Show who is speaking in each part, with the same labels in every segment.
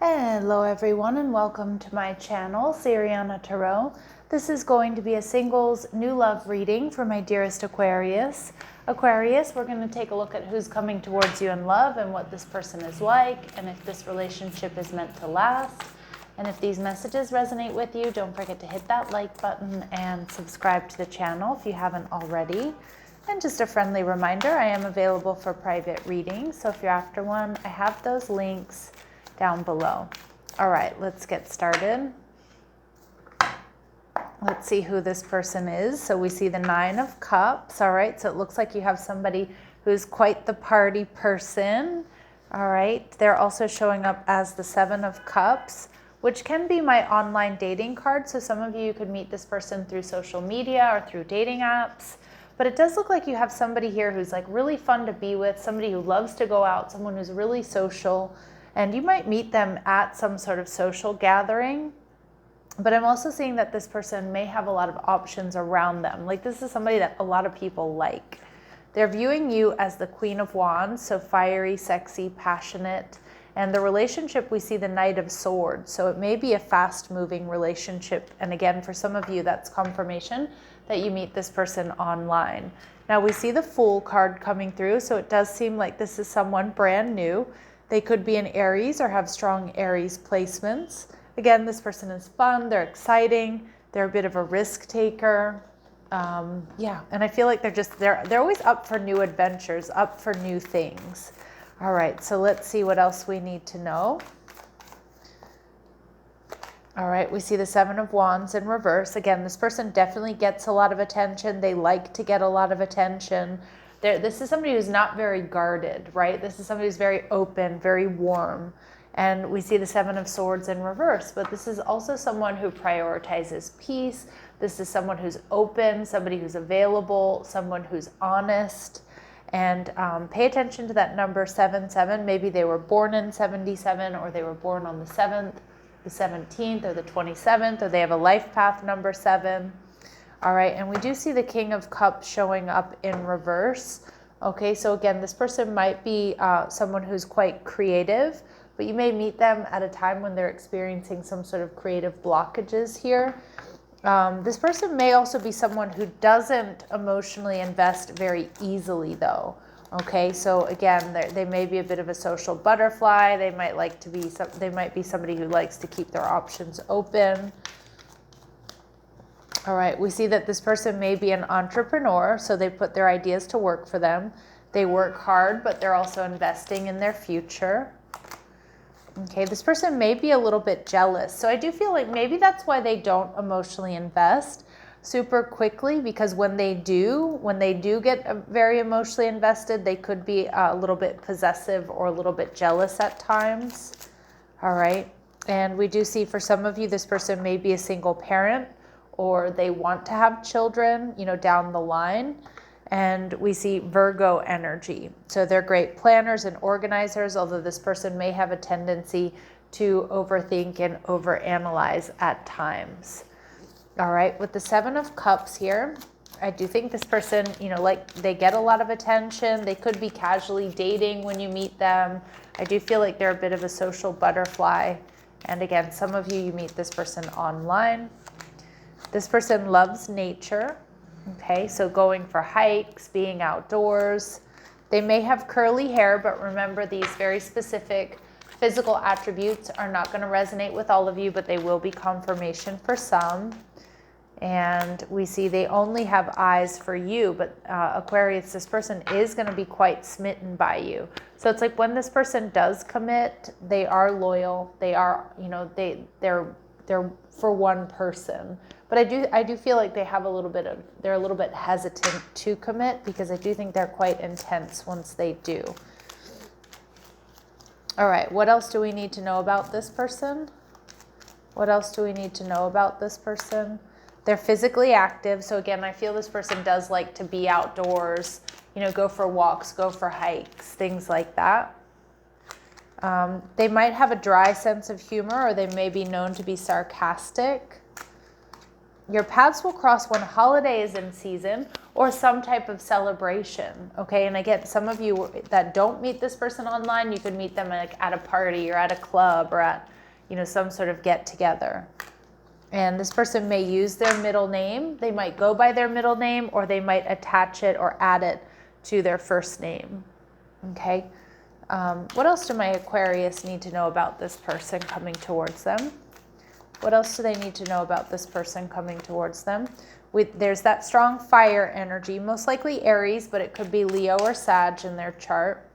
Speaker 1: Hello everyone and welcome to my channel, Siriana Tarot. This is going to be a singles new love reading for my dearest Aquarius. Aquarius, we're going to take a look at who's coming towards you in love and what this person is like, and if this relationship is meant to last. And if these messages resonate with you, don't forget to hit that like button and subscribe to the channel if you haven't already. And just a friendly reminder, I am available for private readings, so if you're after one, I have those links down below. All right, let's get started. Let's see who this person is. So we see the 9 of Cups. All right, so it looks like you have somebody who's quite the party person. All right, they're also showing up as the 7 of Cups, which can be my online dating card. So some of you could meet this person through social media or through dating apps. But it does look like you have somebody here who's like really fun to be with, somebody who loves to go out, someone who's really social. And you might meet them at some sort of social gathering. But I'm also seeing that this person may have a lot of options around them. Like this is somebody that a lot of people like. They're viewing you as the Queen of Wands, so fiery, sexy, passionate. And the relationship, we see the Knight of Swords. So it may be a fast-moving relationship. And again, for some of you, that's confirmation that you meet this person online. Now we see the Fool card coming through. So it does seem like this is someone brand new. They could be an Aries or have strong Aries placements. Again, this person is fun, they're exciting, they're a bit of a risk taker. Yeah, and I feel like they're always up for new adventures, up for new things. All right, so let's see what else we need to know. All right, we see the 7 of Wands in reverse. Again, this person definitely gets a lot of attention. They like to get a lot of attention. This is somebody who's not very guarded, right? This is somebody who's very open, very warm. And we see the 7 of Swords in reverse, but this is also someone who prioritizes peace. This is someone who's open, somebody who's available, someone who's honest. And pay attention to that number 77. Maybe they were born in 77, or they were born on the 7th, the 17th, or the 27th, or they have a life path number 7. All right, and we do see the King of Cups showing up in reverse. Okay, so again, this person might be someone who's quite creative, but you may meet them at a time when they're experiencing some sort of creative blockages here. This person may also be someone who doesn't emotionally invest very easily though. Okay, so again, they may be a bit of a social butterfly. They might be somebody who likes to keep their options open. All right, we see that this person may be an entrepreneur, so they put their ideas to work for them. They work hard, but they're also investing in their future. Okay, this person may be a little bit jealous. So I do feel like maybe that's why they don't emotionally invest super quickly, because when they do get very emotionally invested, they could be a little bit possessive or a little bit jealous at times. All right, and we do see for some of you, this person may be a single parent, or they want to have children, down the line. And we see Virgo energy. So they're great planners and organizers, although this person may have a tendency to overthink and overanalyze at times. All right, with the 7 of Cups here, I do think this person, like they get a lot of attention. They could be casually dating when you meet them. I do feel like they're a bit of a social butterfly. And again, some of you meet this person online. This person loves nature, okay, so going for hikes, being outdoors. They may have curly hair, but remember these very specific physical attributes are not going to resonate with all of you, but they will be confirmation for some. And we see they only have eyes for you, but Aquarius, this person is going to be quite smitten by you. So it's like when this person does commit, they are loyal. They are, they're for one person. But I do feel like they're a little bit hesitant to commit, because I do think they're quite intense once they do. All right, what else do we need to know about this person? What else do we need to know about this person? They're physically active. So again, I feel this person does like to be outdoors, go for walks, go for hikes, things like that. They might have a dry sense of humor, or they may be known to be sarcastic. Your paths will cross when holiday is in season or some type of celebration, okay? And again, some of you that don't meet this person online, you could meet them at a party or at a club or at some sort of get together. And this person may use their middle name. They might go by their middle name, or they might attach it or add it to their first name. Okay. What else do my Aquarius need to know about this person coming towards them? What else do they need to know about this person coming towards them? There's that strong fire energy, most likely Aries, but it could be Leo or Sag in their chart.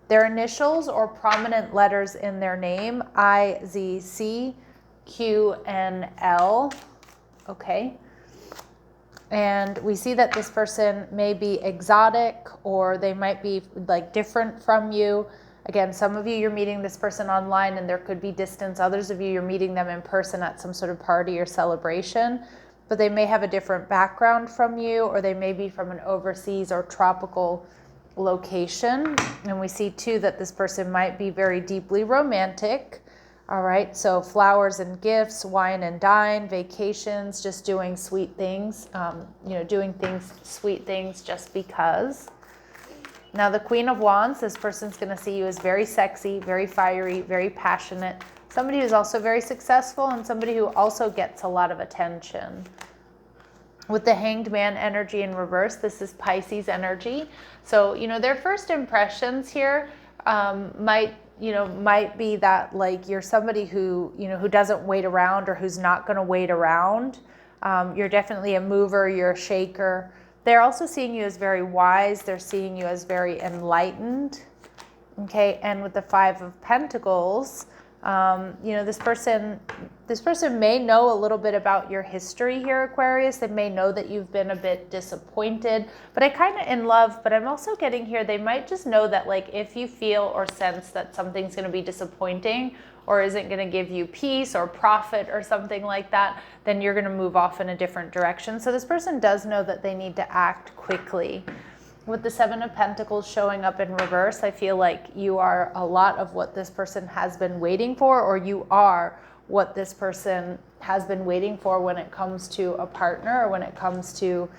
Speaker 1: Their initials or prominent letters in their name, I, Z, C, Q, and L. Okay. And we see that this person may be exotic, or they might be like different from you. Again, some of you, you're meeting this person online and there could be distance. Others of you, you're meeting them in person at some sort of party or celebration, but they may have a different background from you, or they may be from an overseas or tropical location. And we see too that this person might be very deeply romantic. All right, so flowers and gifts, wine and dine, vacations, just doing sweet things, doing sweet things just because. Now the Queen of Wands, this person's going to see you as very sexy, very fiery, very passionate, somebody who's also very successful, and somebody who also gets a lot of attention. With the Hanged Man energy in reverse, this is Pisces energy. So, their first impressions here might be that like you're somebody who doesn't wait around, or who's not going to wait around. You're definitely a mover, you're a shaker. They're also seeing you as very wise. They're seeing you as very enlightened. Okay, and with the Five of Pentacles, this person may know a little bit about your history here, Aquarius. They may know that you've been a bit disappointed, but I kind of in love, but I'm also getting here, they might just know that like if you feel or sense that something's going to be disappointing or isn't going to give you peace or profit or something like that, then you're going to move off in a different direction. So this person does know that they need to act quickly. With the Seven of Pentacles showing up in reverse, I feel like you are a lot of what this person has been waiting for, or you are what this person has been waiting for when it comes to a partner, or when it comes to,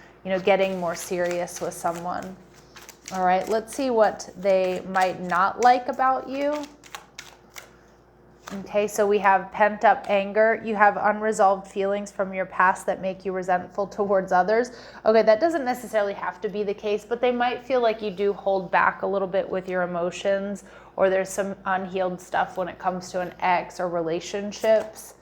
Speaker 1: getting more serious with someone. All right, let's see what they might not like about you. Okay, so we have pent up anger. You have unresolved feelings from your past that make you resentful towards others. Okay, that doesn't necessarily have to be the case, but they might feel like you do hold back a little bit with your emotions, or there's some unhealed stuff when it comes to an ex or relationships.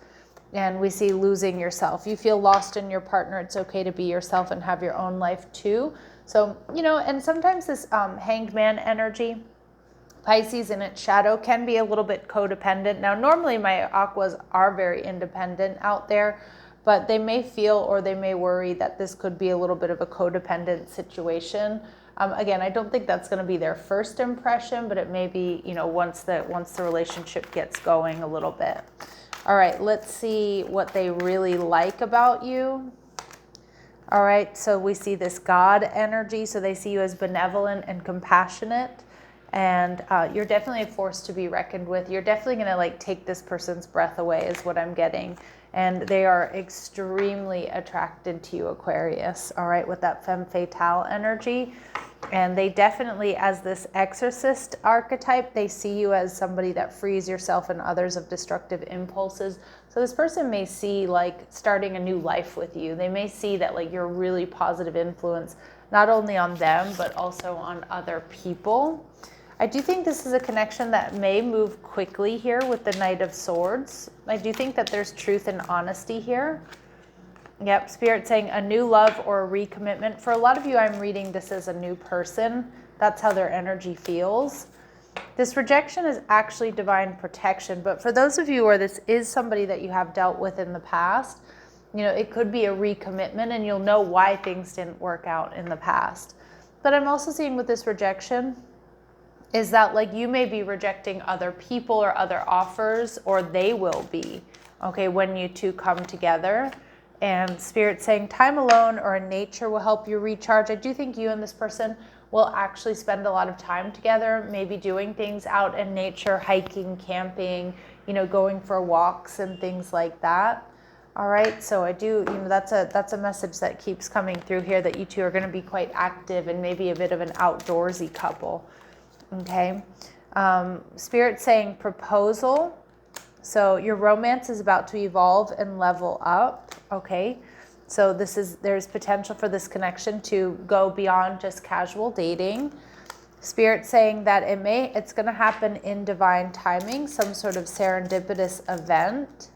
Speaker 1: And we see losing yourself. You feel lost in your partner. It's okay to be yourself and have your own life too. So, and sometimes this Hanged Man energy, Pisces in its shadow, can be a little bit codependent. Now, normally my Aquas are very independent out there, but they may feel or they may worry that this could be a little bit of a codependent situation. Again, I don't think that's going to be their first impression, but it may be, once the relationship gets going a little bit. All right, let's see what they really like about you. All right, so we see this God energy. So they see you as benevolent and compassionate. And you're definitely a force to be reckoned with. You're definitely going to take this person's breath away is what I'm getting. And they are extremely attracted to you, Aquarius, all right, with that femme fatale energy. And they definitely, as this exorcist archetype, they see you as somebody that frees yourself and others of destructive impulses. So this person may see starting a new life with you. They may see that you're a really positive influence, not only on them, but also on other people. I do think this is a connection that may move quickly here with the Knight of Swords. I do think that there's truth and honesty here. Yep, Spirit saying a new love or a recommitment. For a lot of you, I'm reading this as a new person. That's how their energy feels. This rejection is actually divine protection. But for those of you where this is somebody that you have dealt with in the past, it could be a recommitment, and you'll know why things didn't work out in the past. But I'm also seeing with this rejection is that you may be rejecting other people or other offers, or they will be, okay, when you two come together. And Spirit saying time alone or in nature will help you recharge. I do think you and this person will actually spend a lot of time together, maybe doing things out in nature, hiking, camping, going for walks and things like that. All right, so I do, that's a message that keeps coming through here, that you two are going to be quite active and maybe a bit of an outdoorsy couple. Okay, Spirit saying proposal. So your romance is about to evolve and level up, okay? So there's potential for this connection to go beyond just casual dating. Spirit saying that it's going to happen in divine timing, some sort of serendipitous event.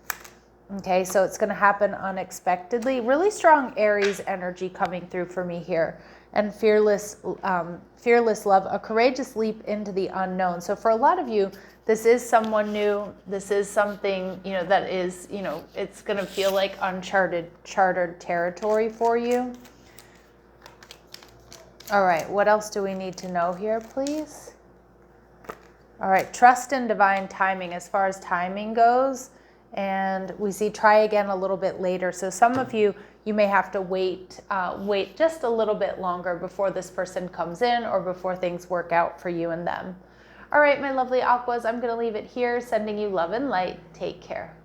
Speaker 1: Okay, so it's going to happen unexpectedly. Really strong Aries energy coming through for me here. And fearless love, a courageous leap into the unknown. So for a lot of you, this is someone new. This is something, that is, it's going to feel like chartered territory for you. All right, what else do we need to know here, please? All right, trust in divine timing as far as timing goes. And we see try again a little bit later. So some of you may have to wait just a little bit longer before this person comes in or before things work out for you and them. All right, my lovely Aquas, I'm going to leave it here, sending you love and light. Take care.